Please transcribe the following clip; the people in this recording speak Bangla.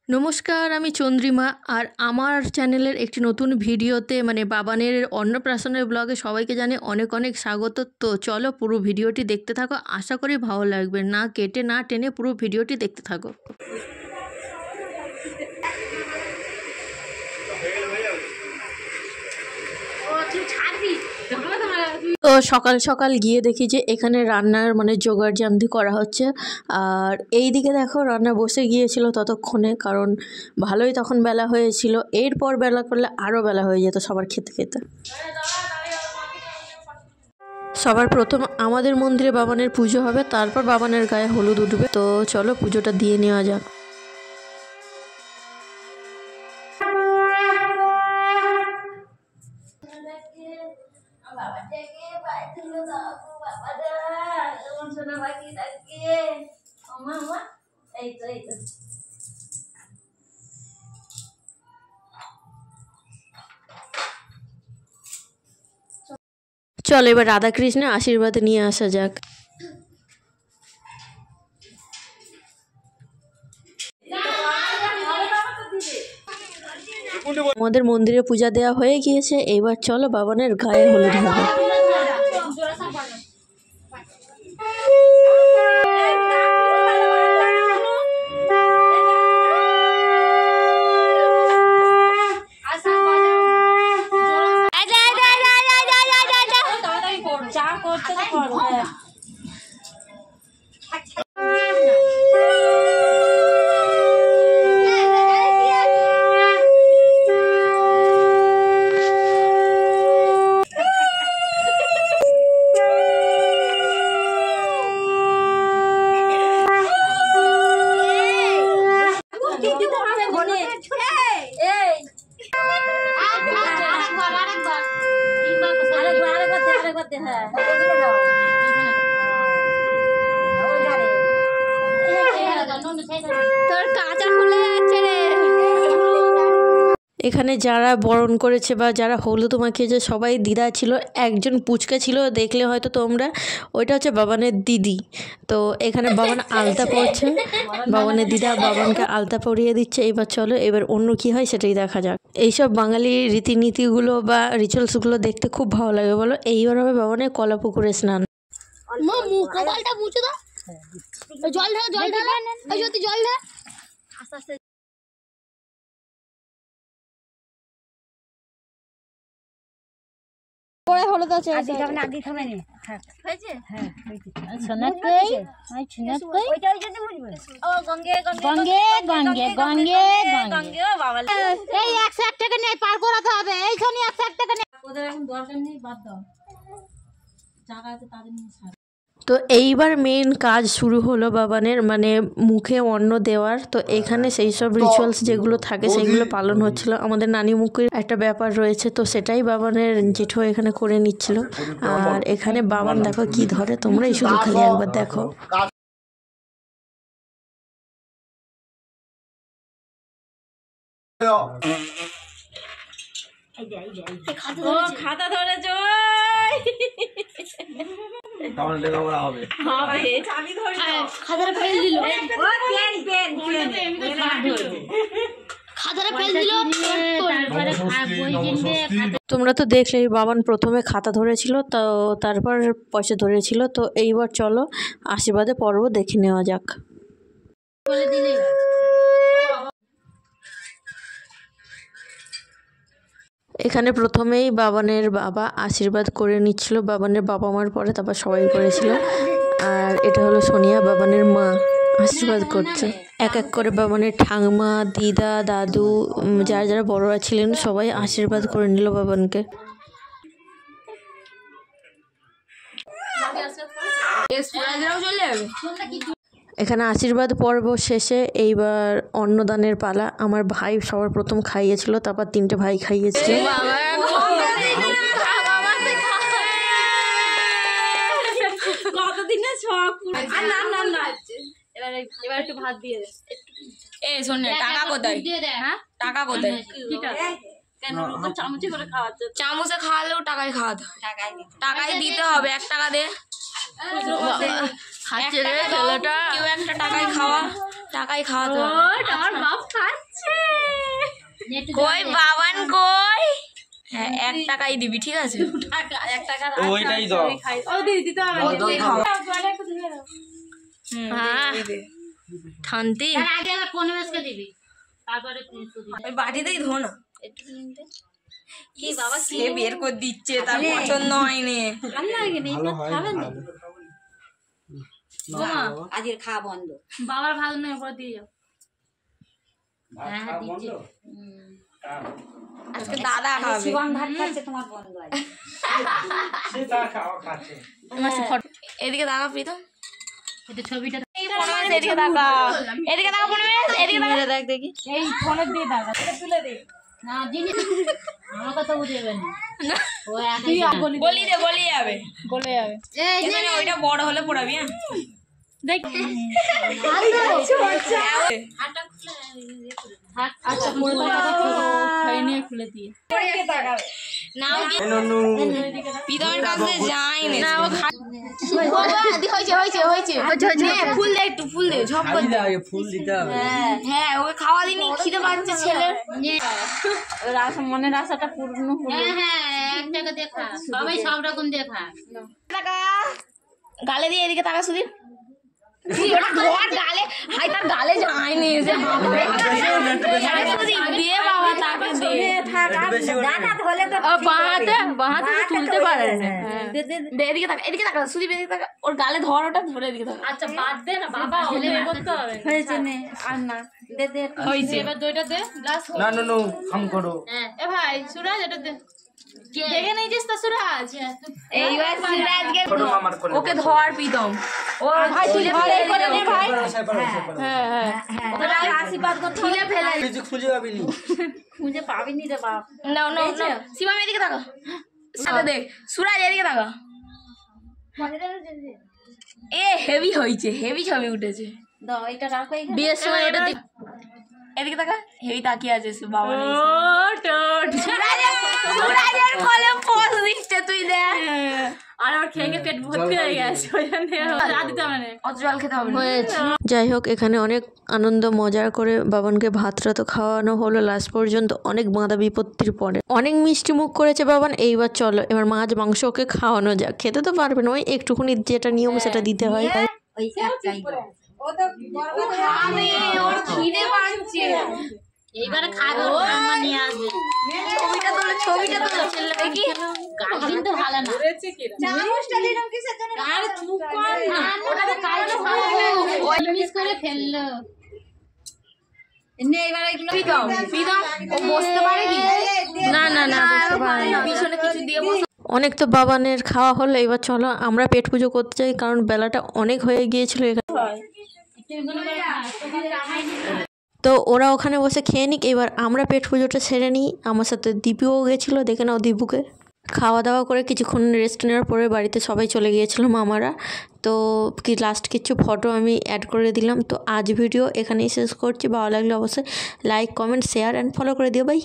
নমস্কার, আমি চন্দ্রিমা আর আমার চ্যানেলের একটি নতুন ভিডিওতে মানে বাবানের অন্নপ্রাশনের ব্লগে সবাইকে জানাই অনেক অনেক স্বাগত। তো চলো পুরো ভিডিওটি দেখতে থাকো, আশা করি ভালো লাগবে, না কেটে না টেনে পুরো ভিডিওটি দেখতে থাকো। তো সকাল সকাল গিয়ে দেখি যে এখানে রান্নার মানে জোগাড় জান্তি করা হচ্ছে, আর এই দিকে দেখো রান্না বসে গিয়েছিল ততক্ষণে, কারণ ভালোই তখন বেলা হয়েছিল। এরপর বেলা করলে আরও বেলা হয়ে যেত সবার খেতে খেতে। সবার প্রথম আমাদের মন্দিরে বাবানের পুজো হবে, তারপর বাবানের গায়ে হলুদ উঠবে। তো চলো পুজোটা দিয়ে নেওয়া যাক। চলো এবার রাধাকৃষ্ণের আশীর্বাদ নিয়ে আসা যাক। আমাদের মন্দিরে পূজা দেওয়া হয়ে গিয়েছে, এবার চলো বাবানের গায়ে হলুদ হবে। এখানে যারা বরণ করেছে বা যারা হলুদ মাখিয়েছে সবাই দিদা ছিল, একজন পুচকা ছিল দেখলে হয়তো তোমরা, ওইটা হচ্ছে বাবানের দিদি। তো এখানে বাবান আলতা পরছে, বাবানের দিদা বাবানকে আলতা পরিয়ে দিচ্ছে। এবার চলো এবার অন্য কি হয় সেটাই দেখা যাক। এইসব বাঙালি রীতিনীতিগুলো বা রিচুয়ালসগুলো দেখতে খুব ভালো লাগে বলো। এইবার হবে বাবানের কলা পুকুরে স্নান। হলুদ আছে পার করাতে হবে। এই শনি 101 টাকা নেই, ওদের এখন দরকার নেই, বাদ দাও, জায়গা আছে তাদের নিয়ে। তো এইবার মেন কাজ শুরু হলো বাবানের মানে মুখে অন্ন দেওয়ার। তো এখানে সেই সব রিচুয়ালস যেগুলো থাকে সেগুলো পালন হচ্ছিল। আমাদের নানি মুখের একটা ব্যাপার রয়েছে, তো সেটাই বাবানের জেঠু এখানে করে নিচ্ছিল। আর এখানে বাবান দেখো কি ধরে, তোমরাই শুধু খালি একবার দেখো। খাতা ধরেছ, তোমরা তো দেখলেই বাবান প্রথমে খাতা ধরেছিল, তো তারপর পয়সা ধরেছিল। তো এইবার চলো আশীর্বাদে পর্ব দেখে নেওয়া যাক। এখানে প্রথমেই বাবানের বাবা আশীর্বাদ করে নিচ্ছিল, বাবানের বাবা মার পরে তারপর সবাই করেছিল। আর এটা হলো সোনিয়া, বাবানের মা, আশীর্বাদ করছে। এক এক করে বাবানের ঠাংমা, দিদা, দাদু, যারা যারা বড়রা ছিলেন সবাই আশীর্বাদ করে নিল বাবানকে। এখানে আশীর্বাদ পর্ব শেষে এইবার অন্নদানের পালা। আমার ভাই সবার প্রথম খাইয়েছিল, তারপর 3টে ভাই খাইয়েছিল। এবার একটু ভাত দিয়ে দে। এই শোন, টাকা কোথায়? হ্যাঁ টাকা কোথায়? চামচে করে খাওয়াচ্ছে, চামচে খাওয়ালেও টাকায় খাওয়াতে হয়, টাকায় দিতে হবে। 1 টাকা দে। খাচ্ছে রে ছেলেটা, কেউ একটা টাকাই খাওয়াতে হবে। আমার বাপ খাচ্ছে। কই বাবান কই? হ্যাঁ 1 টাকাই দিবি, ঠিক আছে? 1 টাকা ওইটাই দাও। ও দিদি দিতে হবে। হ্যাঁ শান্তি। আগে আবার 15 দিবি, তারপরে 300 দিবি। ওই বাটিতেই ধো না। একটু নিতে কি বাবা সে বের করে দিচ্ছে, তার পছন্দ হয়নি। ভালো লাগে না, ভালো হয় খাবেন ভালো। আজকে খাওয়া বন্ধ। বাবার ভালো নয়, উপরে দিয়ে যাও। হ্যাঁ দিচ্ছি। আজকে দাদা খাবে। শিবম ভাত খাচ্ছে, তোমার বন্ধ আছে। সে তা খাওয়া খাচ্ছে। এদিকে দাদা প্রীতম, এটা ছবিটা এদিকে তাকা, এদিকে তাকা পনেমেশ, এদিকে তাকা, দেখ দেখি। এই ফোনে দিয়ে দাও, এটা তুলে দে। না জিনিস আমার কথা বুঝবেন না। ও একই বলি যাবে। বলে যাবে। এই যে ওইটা বড় হলে পড়াবি। হ্যাঁ দেখ আচ্ছা পুরো কথা খাই নিয়ে খুলে দিয়ে নাও কি ননু প্রীতমের কাছে যাইনি না, ও হয়েছে ফুল দে, একটু ফুল দে, ঝপ করে দে। আগে ফুল দিতে হবে। হ্যাঁ ওকে খাওয়া দিনি, খিদে পাচ্ছে ছেলের। মনের আশাটা পূর্ণ হলো। হ্যাঁ এক টাকা দেখা সবাই সব রকম দেখা টাকা গালে দিয়ে, এদিকে টাকা সুদীপ। ওটা ধোয়ার গালে, হাই তার গালে যায়নি যে দিয়ে বাবা তাকে দিয়ে বাহাতে তুলতে পারে না। এদিকে তাকা, এদিকে তাকা সুদীপ, এদিকে তাকা, ওর গালে ধর, ওটা ধরে এদিকে তাকা। আচ্ছা বাদ দে না বাবা, হলে করতে হবে। হয়েছে নে আর না দে দে হয়েছে। এবার দুইটা দে গ্লাস। না ননু কাম করো। হ্যাঁ এ ভাই সুরাজ এটা দে। দেখে নিয়েছিস তো সুরাজ? এইবার সুরাজকে ছোট মামার কোলে ওকে ধর প্রীতম, ও ভাই তুলে ফেলে দে ভাই। হ্যাঁ ওটা আশীর্বাদ করতে তুলে ফেলে কিছু খুঁজে পাবি নি। খুঁজে পাবিনি রে বাপ। না শিবাম এদিকে তাকা, সাথে দেখ সুরাজ এদিকে তাকা। এ হেভি হয়েছে, হেভি ছবি উঠেছে। দাও এটা রাখো এখানে। বিয়ের সময় এটা এদিকে তাকা, হেভি তাকিয়ে আছে সে বাবা নেই। সুরাজের কোলে পোজ দিচ্ছে, তুই দেখ। আর আমার খেয়ে পেট ভর্তি হয়ে গেছে, ওই জন্য আর দিতে হবে না। অত জল খেতে হবে না। যাই হোক এখানে অনেক আনন্দ মজা করে বাবানকে ভাতটা তো খাওয়ানো হলো লাস্ট পর্যন্ত, অনেক বাঁধা বিপত্তির পরে অনেক মিষ্টি মুখ করেছে বাবান। এইবার চলো এবার মাছ মাংস ওকে খাওয়ানো যাক। খেতে তো পারবে না, ওই একটুখানি যেটা নিয়ম সেটা দিতে হয়। তাই ওই একটাই ওর খিদে পাচ্ছে, এইবারে খাবে, ও আম্মা নিয়ে আসবে। ছবিটা তোলো ছেলে দেখি। গাল কিন্তু ভালো না। আর চুপ কর না, ওটা তো কালকে খাবো। ওই মিস করে ফেললো। নে এবার এগুলো প্রীতম ও বসতে পারে কি? না বুঝতে পারে না। পিছনে কিছু দিয়ে বসে। অনেক তো বাবানের খাওয়া হলো, এবার চলো আমরা পেট পুজো করতে যাই, কারণ বেলাটা অনেক হয়ে গিয়েছিল এখানে। তো ওরা ওখানে বসে খেয়ে নিক, এবার আমরা পেট পুজোটা সেরে নিই। আমার সাথে দীপুও গেছিলো, দেখে নাও দীপুকে। খাওয়া দাওয়া করে কিছুক্ষণ রেস্ট নেওয়ার পরে বাড়িতে সবাই চলে গিয়েছিলাম মামারা। তো লাস্ট কিছু ফটো আমি অ্যাড করে দিলাম। তো আজ ভিডিও এখানেই শেষ করছি। ভালো লাগলে অবশ্যই like comment share and follow করে দিও। বাই।